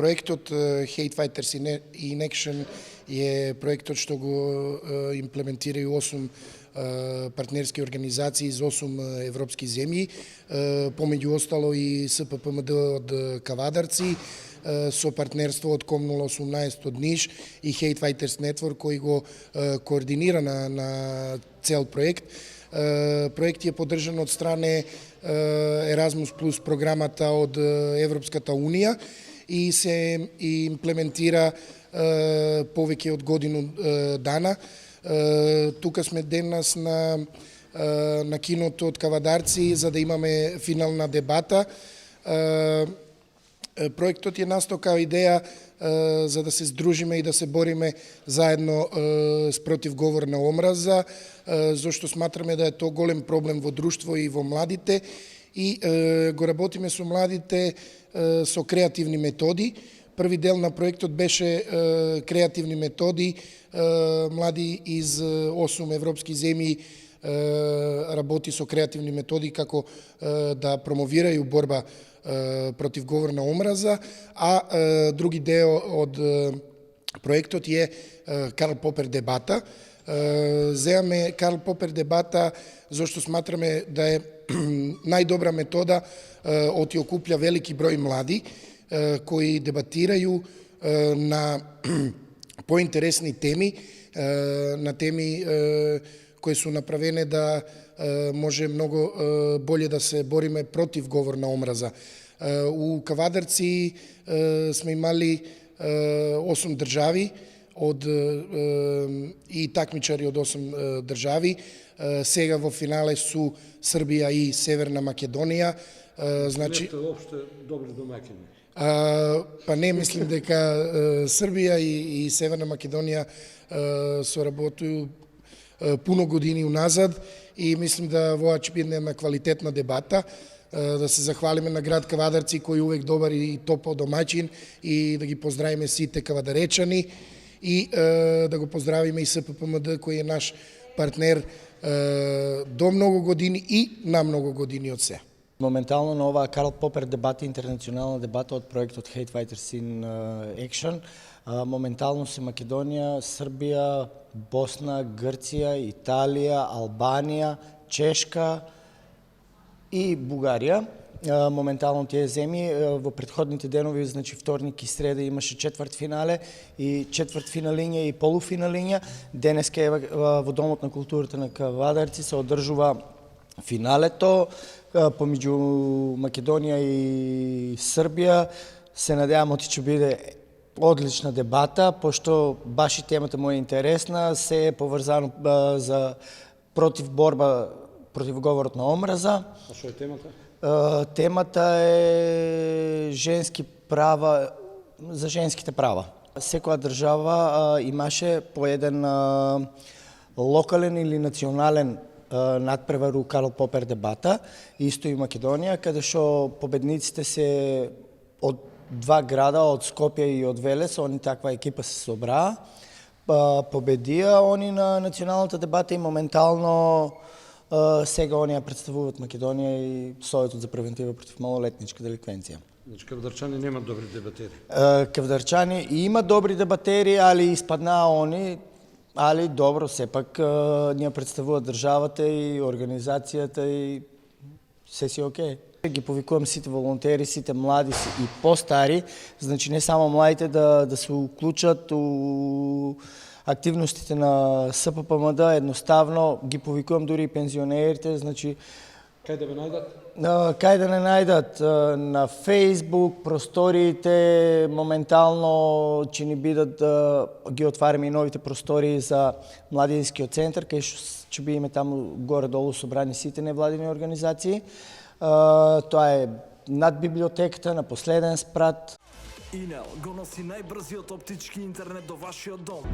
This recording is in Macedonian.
Проектот Hate Fighters in Action е проектот што го имплементирају 8 партнерски организации из 8 европски земји, помеѓу остало и СППМД од Кавадарци, со партнерство од Ком 018 од Ниш и Hate Fighters Network кој го координира на цел проект. Проект е поддржан од стране Erasmus Plus програмата од Европската Унија и се имплементира повеќе од годину дана. Тука сме денес на киното од Кавадарци за да имаме финална дебата. Проектот е настал као идеја за да се здружиме и да се бориме заедно спротив говор на омраза, зашто сматраме да е тоа голем проблем во друштво и во младите и го работиме со младите со креативни методи. Први дел на проектот беше креативни методи, млади из 8 европски земји работи со креативни методи како да промовирају борба против говор на омраза, а други дел од проектот е Карл Попер дебата. Земаме Карл Попер дебата зашто сматраме да е најдобра метода од ја окупља велики број млади кои дебатирају на поинтересни теми, на теми кои су направене да може многу боле да се бориме против говор на омраза. У Кавадарци сме имали 8 држави и такмичари од 8 држави. Сега во финале су Србија и Северна Македонија. Значи општо добри домаќини. Па не, мислим дека Србија и Северна Македонија соработују пуно години уназад и мислим да воа ќе биде една квалитетна дебата. Да се захвалиме на град Кавадарци кој увек добар и топол домаќин и да ги поздравиме сите кавадаречани и да го поздравиме и СППМД кој е наш партнер до многу години и на многу години од се. Моментално на оваа Карл Попер дебата, интернационална дебата од проектот Hate Fighters in Action, моментално се Македонија, Србија, Босна, Грција, Италија, Албанија, Чешка и Бугарија. Моментално тие земји во претходните денови, значи вторник и среда имаше четвртфинале и четвртфиналиња и полуфиналиња. Денеска во Домот на културата на Кавадарци се одржува финалето помеѓу Македонија и Србија. Се надевам оти ќе биде одлична дебата, пошто баш и темата му е интересна, се е поврзано за против борба против говорот на омраза. А што е темата? Темата е женски права, за женските права. Секоја држава имаше по еден локален или национален надпревар у Карл Попер дебата, исто и Македонија, каде што победниците се од два града, од Скопје и од Велес, они таква екипа се собраа, победија они на националната дебата и моментално сега они ја представуваат Македонија и Советот за превентива против малолетничка деликвенција. Значи кавдарчани немат добри дебатери. Кавдарчани има добри дебатери, али испаднаа они. Али добро, сепак ние представува државата и организацијата и се си окей. Ги повикувам сите волонтери, сите млади и постари, значи не само младите да се уклучат у активностите на СППМД, едноставно ги повикувам дури и пензионерите, значи Кај да ве најдат? Кај да не најдат? На Фейсбук, просториите, моментално ќе ни бидат, ги отвараме и новите простории за Младинскиот центар, кај ќе биеме таму горе-долу собрани сите невладини организации. Тоа е над библиотеката, на последен спрат. Инел го носи најбрзиот оптички интернет до вашиот дом.